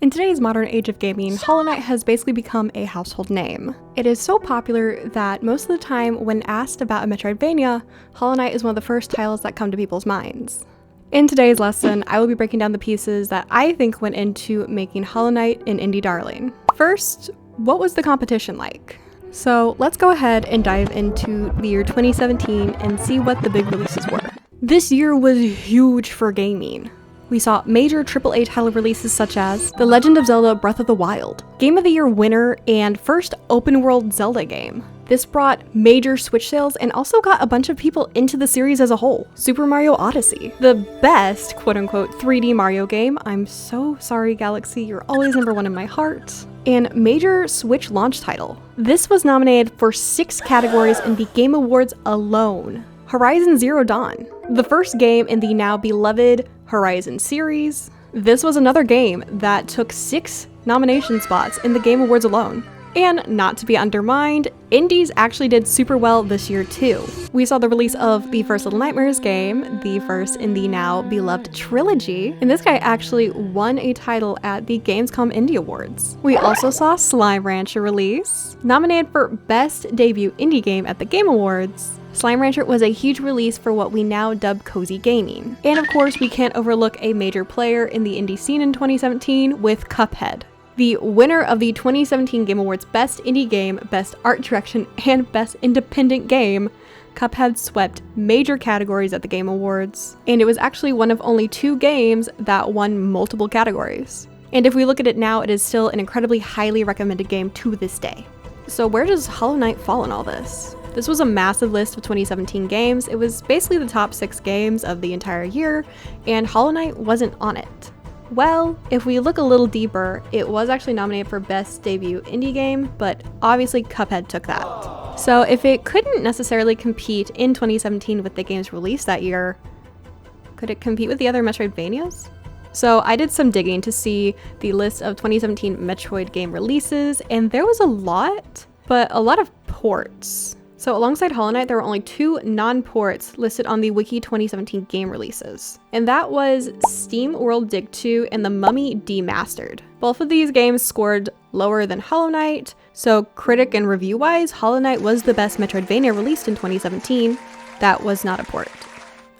In today's modern age of gaming, Hollow Knight has basically become a household name. It is so popular that most of the time when asked about a metroidvania, Hollow Knight is one of the first titles that come to people's minds. In today's lesson, I will be breaking down the pieces that I think went into making Hollow Knight an indie darling. First, what was the competition like? So let's go ahead and dive into the year 2017 and see what the big releases were. This year was huge for gaming. We saw major AAA title releases such as The Legend of Zelda Breath of the Wild, Game of the Year winner and first open world Zelda game. This brought major Switch sales and also got a bunch of people into the series as a whole. Super Mario Odyssey, the best quote-unquote 3D Mario game. I'm so sorry, Galaxy, you're always number one in my heart. And major Switch launch title. This was nominated for 6 categories in the Game Awards alone. Horizon Zero Dawn, the first game in the now beloved Horizon series. This was another game that took 6 nomination spots in the Game Awards alone. And not to be undermined, indies actually did super well this year too. We saw the release of the first Little Nightmares game, the first in the now beloved trilogy, and this guy actually won a title at the Gamescom Indie Awards. We also saw Slime Rancher release, nominated for Best Debut Indie Game at the Game Awards. Slime Rancher was a huge release for what we now dub cozy gaming. And of course, we can't overlook a major player in the indie scene in 2017 with Cuphead. The winner of the 2017 Game Awards Best Indie Game, Best Art Direction, and Best Independent Game, Cuphead swept major categories at the Game Awards, and it was actually one of only 2 games that won multiple categories. And if we look at it now, it is still an incredibly highly recommended game to this day. So where does Hollow Knight fall in all this? This was a massive list of 2017 games. It was basically the top 6 games of the entire year, and Hollow Knight wasn't on it. Well, if we look a little deeper, it was actually nominated for Best Debut Indie Game, but obviously Cuphead took that. So if it couldn't necessarily compete in 2017 with the games released that year, could it compete with the other Metroidvanias? So I did some digging to see the list of 2017 Metroid game releases, and there was a lot, but a lot of ports. So alongside Hollow Knight, there were only 2 non-ports listed on the Wiki 2017 game releases. And that was Steam World Dig 2 and The Mummy Demastered. Both of these games scored lower than Hollow Knight, so critic and review-wise, Hollow Knight was the best Metroidvania released in 2017. That was not a port.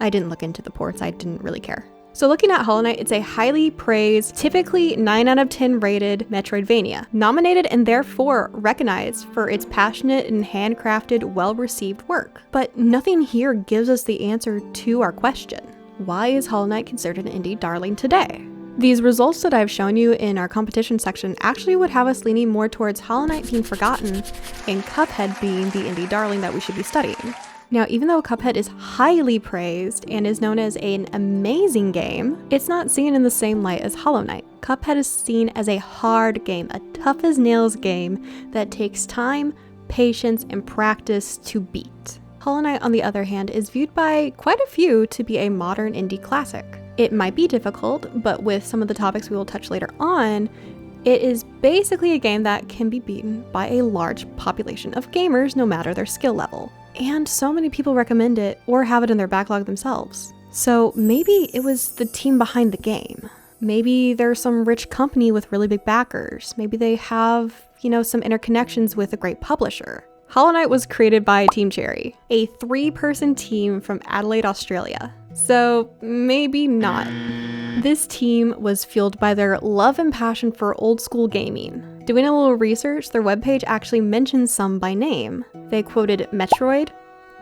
I didn't look into the ports, I didn't really care. So looking at Hollow Knight, it's a highly praised, typically 9 out of 10 rated Metroidvania, nominated and therefore recognized for its passionate and handcrafted, well-received work. But nothing here gives us the answer to our question. Why is Hollow Knight considered an indie darling today? These results that I've shown you in our competition section actually would have us leaning more towards Hollow Knight being forgotten and Cuphead being the indie darling that we should be studying. Now, even though Cuphead is highly praised and is known as an amazing game, it's not seen in the same light as Hollow Knight. Cuphead is seen as a hard game, a tough-as-nails game that takes time, patience, and practice to beat. Hollow Knight, on the other hand, is viewed by quite a few to be a modern indie classic. It might be difficult, but with some of the topics we will touch later on, it is basically a game that can be beaten by a large population of gamers no matter their skill level. And so many people recommend it or have it in their backlog themselves. So maybe it was the team behind the game. Maybe there's some rich company with really big backers. Maybe they have, some interconnections with a great publisher. Hollow Knight was created by Team Cherry, a 3-person team from Adelaide, Australia. So maybe not. This team was fueled by their love and passion for old school gaming. Doing a little research, their webpage actually mentions some by name. They quoted Metroid,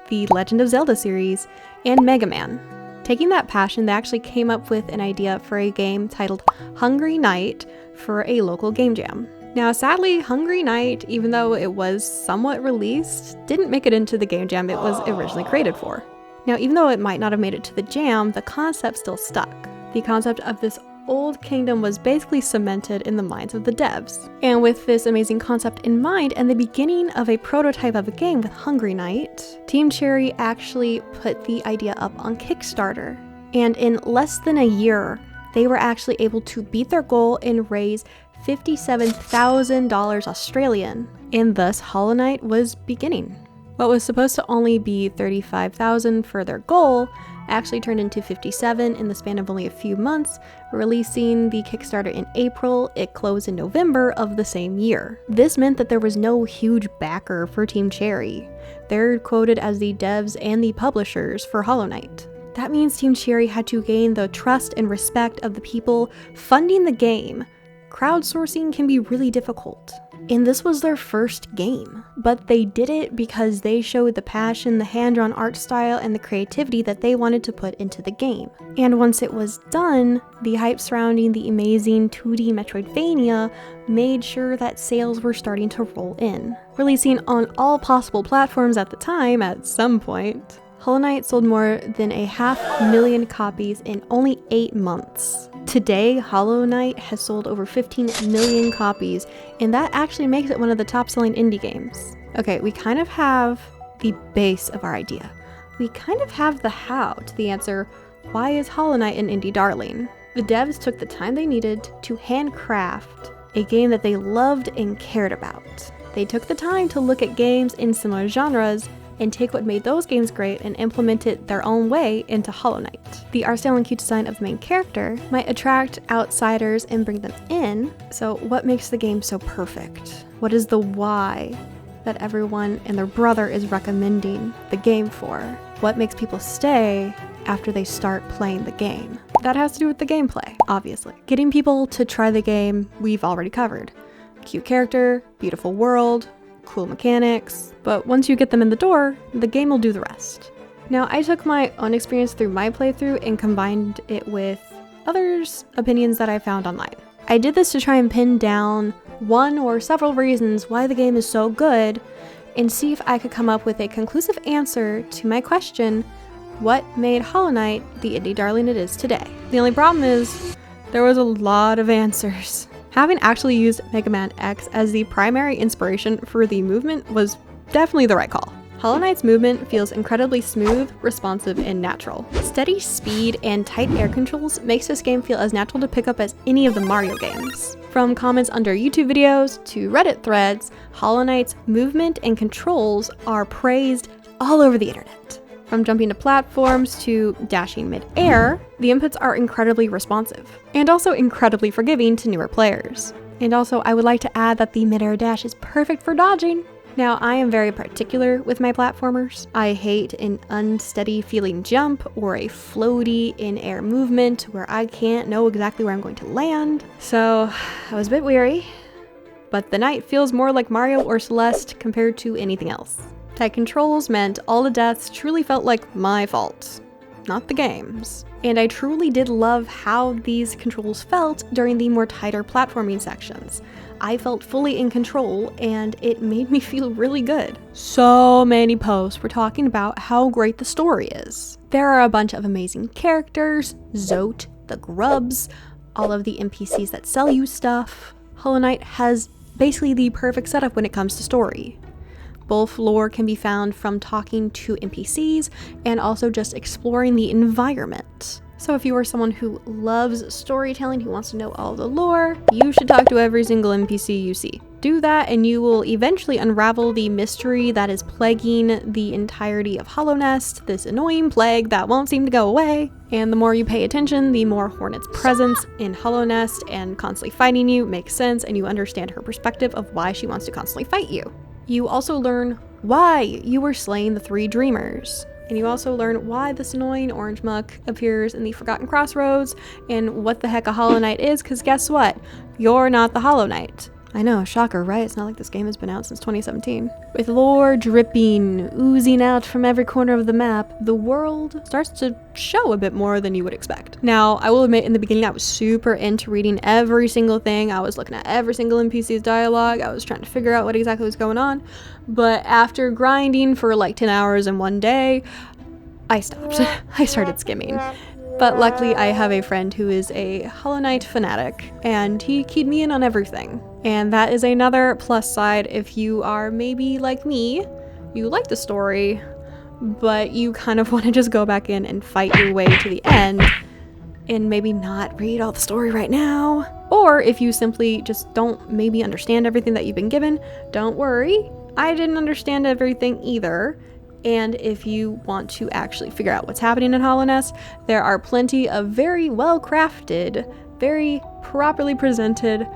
the Legend of Zelda series, and Mega Man. Taking that passion, they actually came up with an idea for a game titled Hungry Night for a local game jam. Now, sadly, Hungry Night, even though it was somewhat released, didn't make it into the game jam it was originally created for. Now, even though it might not have made it to the jam, the concept still stuck. The concept of this old kingdom was basically cemented in the minds of the devs. And with this amazing concept in mind and the beginning of a prototype of a game with Hungry Night, Team Cherry actually put the idea up on Kickstarter. And in less than a year, they were actually able to beat their goal and raise $57,000 Australian. And thus Hollow Knight was beginning. What was supposed to only be 35,000 for their goal actually turned into 57 in the span of only a few months, releasing the Kickstarter in April. It closed in November of the same year. This meant that there was no huge backer for Team Cherry. They're quoted as the devs and the publishers for Hollow Knight. That means Team Cherry had to gain the trust and respect of the people funding the game. Crowdsourcing can be really difficult. And this was their first game. But they did it because they showed the passion, the hand-drawn art style, and the creativity that they wanted to put into the game. And once it was done, the hype surrounding the amazing 2D metroidvania made sure that sales were starting to roll in. Releasing on all possible platforms at the time at some point, Hollow Knight sold more than 500,000 copies in only 8 months. Today, Hollow Knight has sold over 15 million copies, and that actually makes it one of the top-selling indie games. Okay, we kind of have the base of our idea. We kind of have the how to the answer, why is Hollow Knight an indie darling? The devs took the time they needed to handcraft a game that they loved and cared about. They took the time to look at games in similar genres and take what made those games great and implement it their own way into Hollow Knight. The art style and cute design of the main character might attract outsiders and bring them in, so what makes the game so perfect? What is the why that everyone and their brother is recommending the game for? What makes people stay after they start playing the game? That has to do with the gameplay, obviously. Getting people to try the game, we've already covered. Cute character, beautiful world, cool mechanics, but once you get them in the door, the game will do the rest. Now, I took my own experience through my playthrough and combined it with others' opinions that I found online. I did this to try and pin down one or several reasons why the game is so good and see if I could come up with a conclusive answer to my question, what made Hollow Knight the indie darling it is today? The only problem is there was a lot of answers. Having actually used Mega Man X as the primary inspiration for the movement was definitely the right call. Hollow Knight's movement feels incredibly smooth, responsive, and natural. Steady speed and tight air controls makes this game feel as natural to pick up as any of the Mario games. From comments under YouTube videos to Reddit threads, Hollow Knight's movement and controls are praised all over the internet. From jumping to platforms to dashing mid-air, the inputs are incredibly responsive, and also incredibly forgiving to newer players. And also, I would like to add that the mid-air dash is perfect for dodging. Now, I am very particular with my platformers. I hate an unsteady feeling jump or a floaty in-air movement where I can't know exactly where I'm going to land. So, I was a bit weary, but the night feels more like Mario or Celeste compared to anything else. Tight controls meant all the deaths truly felt like my fault, not the game's. And I truly did love how these controls felt during the more tighter platforming sections. I felt fully in control and it made me feel really good. So many posts were talking about how great the story is. There are a bunch of amazing characters, Zote, the Grubs, all of the NPCs that sell you stuff. Hollow Knight has basically the perfect setup when it comes to story. Both lore can be found from talking to NPCs and also just exploring the environment. So if you are someone who loves storytelling, who wants to know all the lore, you should talk to every single NPC you see. Do that and you will eventually unravel the mystery that is plaguing the entirety of Hollow Nest, this annoying plague that won't seem to go away. And the more you pay attention, the more Hornet's presence in Hollow Nest and constantly fighting you makes sense, and you understand her perspective of why she wants to constantly fight you. You also learn why you were slaying the 3 dreamers. And you also learn why this annoying orange muck appears in the Forgotten Crossroads and what the heck a Hollow Knight is, because guess what? You're not the Hollow Knight. I know, shocker, right? It's not like this game has been out since 2017. With lore dripping, oozing out from every corner of the map, the world starts to show a bit more than you would expect. Now, I will admit in the beginning I was super into reading every single thing. I was looking at every single NPC's dialogue. I was trying to figure out what exactly was going on. But after grinding for like 10 hours in one day, I stopped. I started skimming. But luckily I have a friend who is a Hollow Knight fanatic, and he keyed me in on everything. And that is another plus side if you are maybe like me, you like the story, but you kind of want to just go back in and fight your way to the end and maybe not read all the story right now. Or if you simply just don't maybe understand everything that you've been given, don't worry. I didn't understand everything either. And if you want to actually figure out what's happening in Hollowness, there are plenty of very well crafted, very properly presented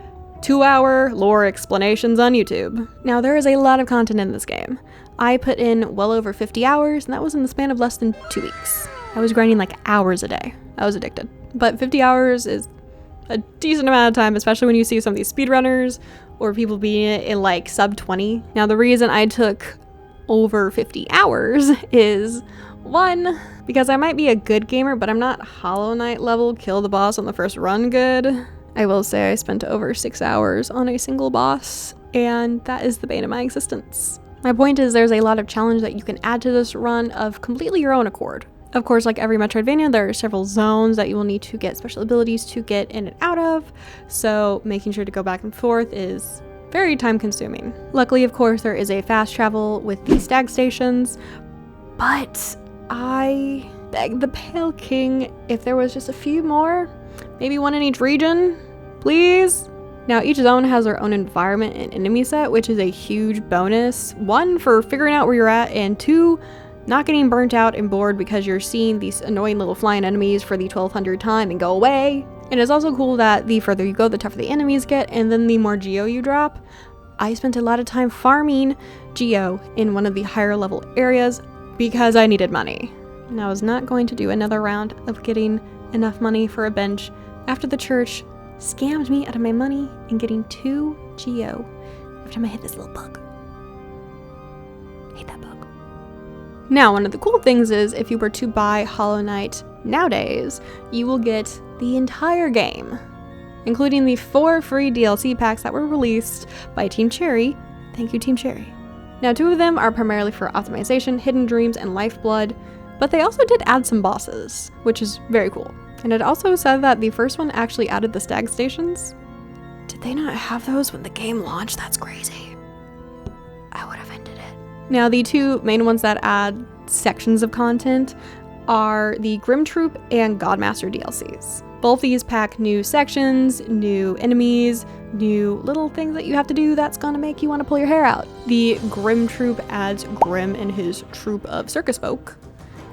2-hour lore explanations on YouTube. Now, there is a lot of content in this game. I put in well over 50 hours, and that was in the span of less than 2 weeks. I was grinding like hours a day. I was addicted. But 50 hours is a decent amount of time, especially when you see some of these speedrunners or people beating it in like sub 20. Now, the reason I took over 50 hours is, one, because I might be a good gamer, but I'm not Hollow Knight level kill the boss on the first run good. I will say I spent over 6 hours on a single boss, and that is the bane of my existence. My point is, there's a lot of challenge that you can add to this run of completely your own accord. Of course, like every Metroidvania, there are several zones that you will need to get special abilities to get in and out of, so making sure to go back and forth is very time consuming. Luckily, of course, there is a fast travel with the stag stations, but I beg the Pale King if there was just a few more, maybe one in each region, please? Now, each zone has their own environment and enemy set, which is a huge bonus. One, for figuring out where you're at, and two, not getting burnt out and bored because you're seeing these annoying little flying enemies for the 1200th time and go away. And it's also cool that the further you go, the tougher the enemies get, and then the more geo you drop. I spent a lot of time farming geo in one of the higher level areas because I needed money. And I was not going to do another round of getting enough money for a bench after the church scammed me out of my money and getting 2 geo every time I hit this little bug. Hate that bug. Now, one of the cool things is if you were to buy Hollow Knight nowadays, you will get the entire game, including the 4 free DLC packs that were released by Team Cherry. Thank you, Team Cherry. Now, 2 of them are primarily for optimization, Hidden Dreams, and Lifeblood, but they also did add some bosses, which is very cool. And it also said that the first one actually added the stag stations. Did they not have those when the game launched? That's crazy. I would have ended it. Now, the 2 main ones that add sections of content are the Grim Troop and Godmaster DLCs. Both these pack new sections, new enemies, new little things that you have to do that's gonna make you want to pull your hair out. The Grim Troop adds Grim and his troop of circus folk,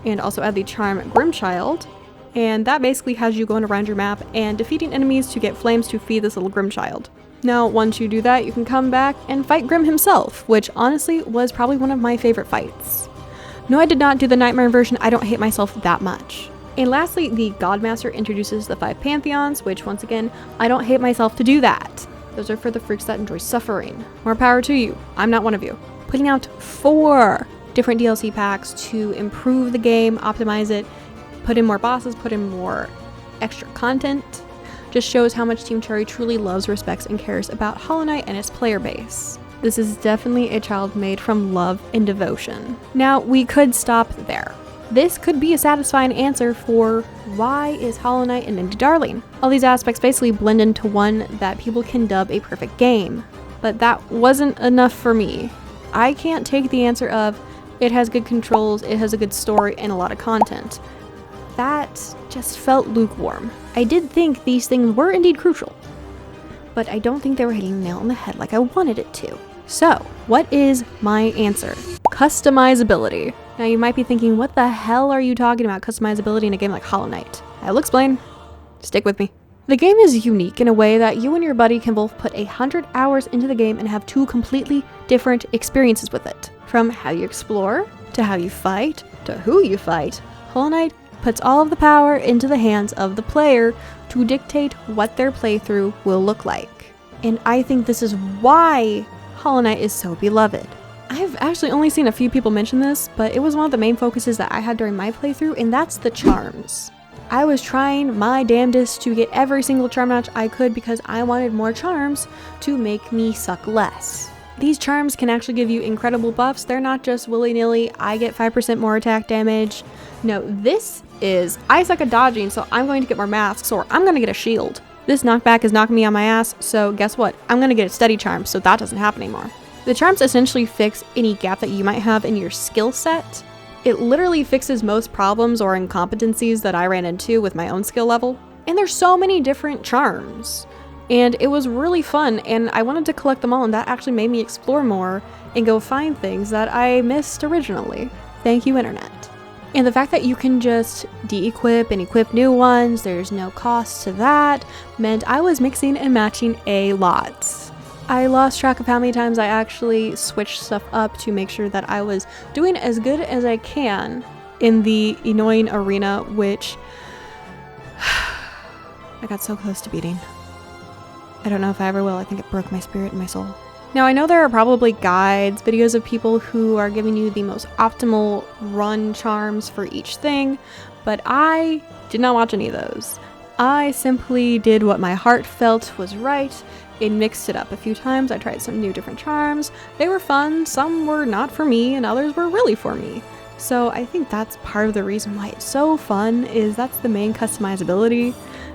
and also add the charm Grimchild, and that basically has you going around your map and defeating enemies to get flames to feed this little Grimchild. Now, once you do that, you can come back and fight Grim himself, which honestly was probably one of my favorite fights. No, I did not do the Nightmare version. I don't hate myself that much. And lastly, the Godmaster introduces the 5 Pantheons, which once again, I don't hate myself to do that. Those are for the freaks that enjoy suffering. More power to you. I'm not one of you. Putting out 4 different DLC packs to improve the game, optimize it, put in more bosses, put in more extra content, just shows how much Team Cherry truly loves, respects, and cares about Hollow Knight and its player base. This is definitely a child made from love and devotion. Now, we could stop there. This could be a satisfying answer for why is Hollow Knight an indie darling? All these aspects basically blend into one that people can dub a perfect game. But that wasn't enough for me. I can't take the answer of, it has good controls, it has a good story, and a lot of content. That just felt lukewarm. I did think these things were indeed crucial, but I don't think they were hitting the nail on the head like I wanted it to. So, what is my answer? Customizability. Now you might be thinking, what the hell are you talking about customizability in a game like Hollow Knight? I'll explain. Stick with me. The game is unique in a way that you and your buddy can both put 100 hours into the game and have 2 completely different experiences with it. From how you explore, to how you fight, to who you fight, Hollow Knight puts all of the power into the hands of the player to dictate what their playthrough will look like. And I think this is why Hollow Knight is so beloved. I've actually only seen a few people mention this, but it was one of the main focuses that I had during my playthrough, and that's the charms. I was trying my damnedest to get every single charm notch I could because I wanted more charms to make me suck less. These charms can actually give you incredible buffs. They're not just willy-nilly, I get 5% more attack damage. No, this is, I suck at dodging, so I'm going to get more masks, or I'm going to get a shield. This knockback is knocking me on my ass, so guess what? I'm going to get a steady charm, so that doesn't happen anymore. The charms essentially fix any gap that you might have in your skill set. It literally fixes most problems or incompetencies that I ran into with my own skill level. And there's so many different charms. and it was really fun, and I wanted to collect them all, and that actually made me explore more and go find things that I missed originally. Thank you, internet. And the fact that you can just de-equip and equip new ones, there's no cost to that, meant I was mixing and matching a lot. I lost track of how many times I actually switched stuff up to make sure that I was doing as good as I can in the annoying arena, which I got so close to beating. I don't know if I ever will. I think it broke my spirit and my soul. Now, I know there are probably guides, videos of people who are giving you the most optimal run charms for each thing, but I did not watch any of those. I simply did what my heart felt was right and mixed it up a few times. I tried some new different charms. They were fun, some were not for me, and others were really for me. So I think that's part of the reason why it's so fun, is that's the main customizability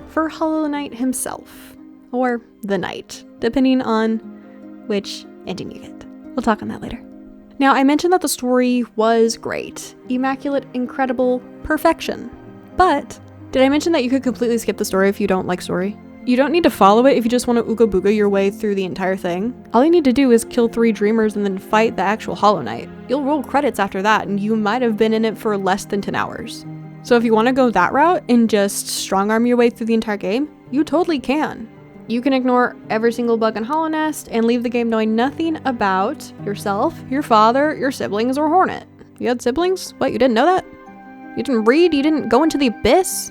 for Hollow Knight himself, or the Knight, depending on which ending you get. We'll talk on that later. Now, I mentioned that the story was great. Immaculate, incredible, perfection. But did I mention that you could completely skip the story if you don't like story? You don't need to follow it if you just want to ooga booga your way through the entire thing. All you need to do is kill 3 dreamers and then fight the actual Hollow Knight. You'll roll credits after that, and you might have been in it for less than 10 hours. So if you want to go that route and just strong arm your way through the entire game, you totally can. You can ignore every single bug in Hollow Nest and leave the game knowing nothing about yourself, your father, your siblings, or Hornet. You had siblings? What, you didn't know that? You didn't read? You didn't go into the abyss?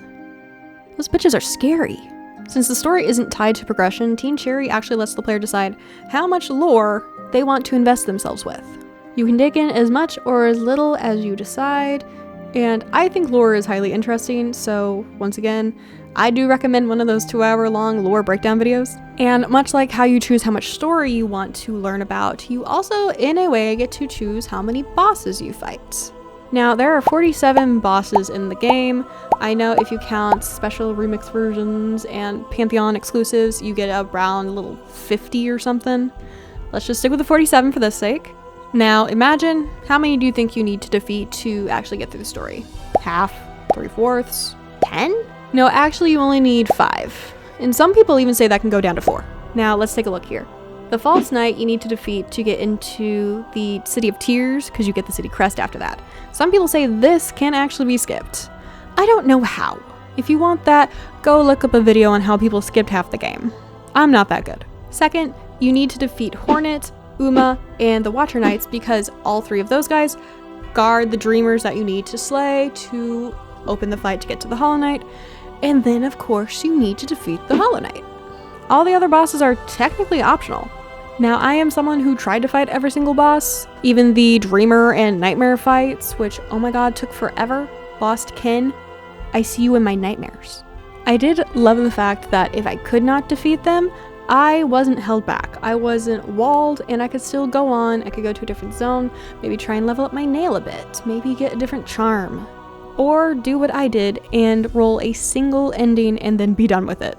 Those bitches are scary. Since the story isn't tied to progression, Team Cherry actually lets the player decide how much lore they want to invest themselves with. You can dig in as much or as little as you decide, and I think lore is highly interesting, so once again, I do recommend one of those 2-hour-long lore breakdown videos. And much like how you choose how much story you want to learn about, you also, in a way, get to choose how many bosses you fight. Now, there are 47 bosses in the game. I know if you count special remix versions and Pantheon exclusives, you get around a little 50 or something. Let's just stick with the 47 for this sake. Now, imagine, how many do you think you need to defeat to actually get through the story? Half? 3/4? 10? No, actually you only need 5. And some people even say that can go down to 4. Now, let's take a look here. The False Knight you need to defeat to get into the City of Tears, because you get the city crest after that. Some people say this can actually be skipped. I don't know how. If you want that, go look up a video on how people skipped half the game. I'm not that good. Second, you need to defeat Hornet, Uma, and the Watcher Knights, because all 3 of those guys guard the dreamers that you need to slay to open the fight to get to the Hollow Knight. And then, of course, you need to defeat the Hollow Knight. All the other bosses are technically optional. Now, I am someone who tried to fight every single boss, even the Dreamer and Nightmare fights, which, oh my god, took forever. Lost Ken, I see you in my nightmares. I did love the fact that if I could not defeat them, I wasn't held back. I wasn't walled, and I could still go on. I could go to a different zone, maybe try and level up my nail a bit, maybe get a different charm. Or do what I did and roll a single ending and then be done with it.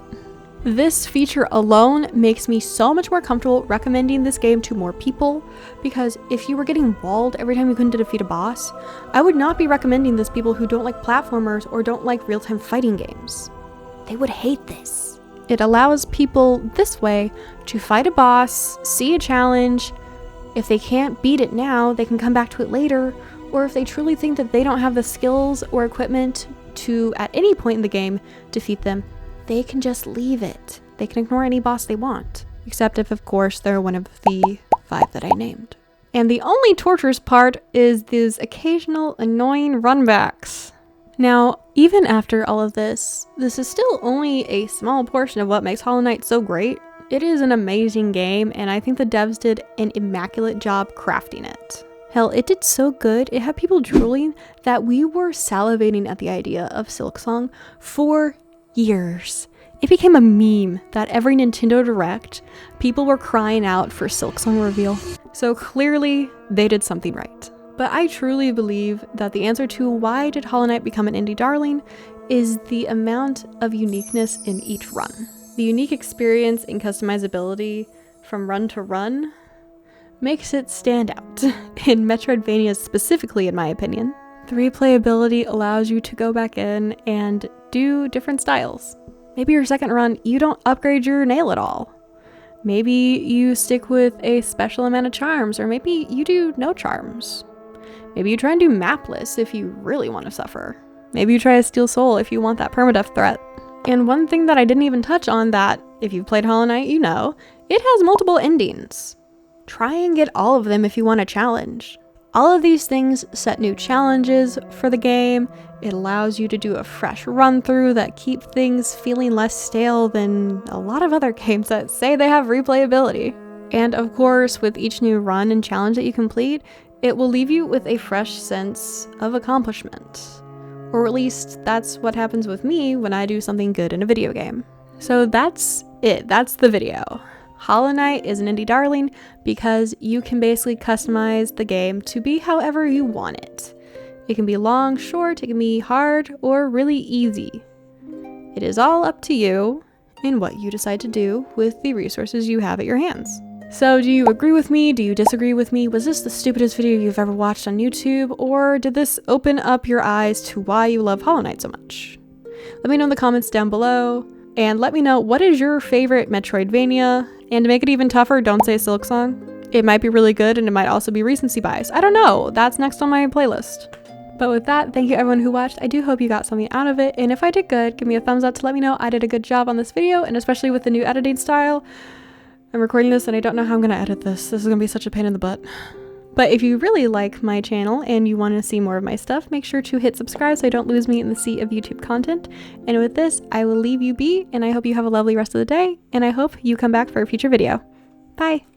This feature alone makes me so much more comfortable recommending this game to more people, because if you were getting walled every time you couldn't defeat a boss, I would not be recommending this to people who don't like platformers or don't like real-time fighting games. They would hate this. It allows people this way to fight a boss, see a challenge. If they can't beat it now, they can come back to it later, or if they truly think that they don't have the skills or equipment to, at any point in the game, defeat them, they can just leave it. They can ignore any boss they want. Except if, of course, they're one of the 5 that I named. And the only torturous part is these occasional annoying runbacks. Now, even after all of this is still only a small portion of what makes Hollow Knight so great. It is an amazing game, and I think the devs did an immaculate job crafting it. Hell, it did so good, it had people drooling that we were salivating at the idea of Silksong for years. It became a meme that every Nintendo Direct, people were crying out for Silksong reveal. So clearly, they did something right. But I truly believe that the answer to why did Hollow Knight become an indie darling is the amount of uniqueness in each run. The unique experience in customizability from run to run makes it stand out, in metroidvanias specifically in my opinion. The replayability allows you to go back in and do different styles. Maybe your second run, you don't upgrade your nail at all. Maybe you stick with a special amount of charms, or maybe you do no charms. Maybe you try and do mapless if you really want to suffer. Maybe you try a Steel Soul if you want that permadeath threat. And one thing that I didn't even touch on that, if you've played Hollow Knight, you know, it has multiple endings. Try and get all of them if you want a challenge. All of these things set new challenges for the game. It allows you to do a fresh run through that keep things feeling less stale than a lot of other games that say they have replayability. And of course, with each new run and challenge that you complete, it will leave you with a fresh sense of accomplishment. Or at least that's what happens with me when I do something good in a video game. So that's it, that's the video. Hollow Knight is an indie darling because you can basically customize the game to be however you want it. It can be long, short, it can be hard, or really easy. It is all up to you and what you decide to do with the resources you have at your hands. So do you agree with me? Do you disagree with me? Was this the stupidest video you've ever watched on YouTube? Or did this open up your eyes to why you love Hollow Knight so much? Let me know in the comments down below. And let me know, what is your favorite Metroidvania? And to make it even tougher, don't say Silksong. It might be really good and it might also be recency bias. I don't know. That's next on my playlist. But with that, thank you everyone who watched. I do hope you got something out of it. And if I did good, give me a thumbs up to let me know I did a good job on this video, and especially with the new editing style. I'm recording this and I don't know how I'm going to edit this. This is going to be such a pain in the butt. But if you really like my channel and you want to see more of my stuff, make sure to hit subscribe so I don't lose me in the sea of YouTube content. And with this, I will leave you be, and I hope you have a lovely rest of the day, and I hope you come back for a future video. Bye!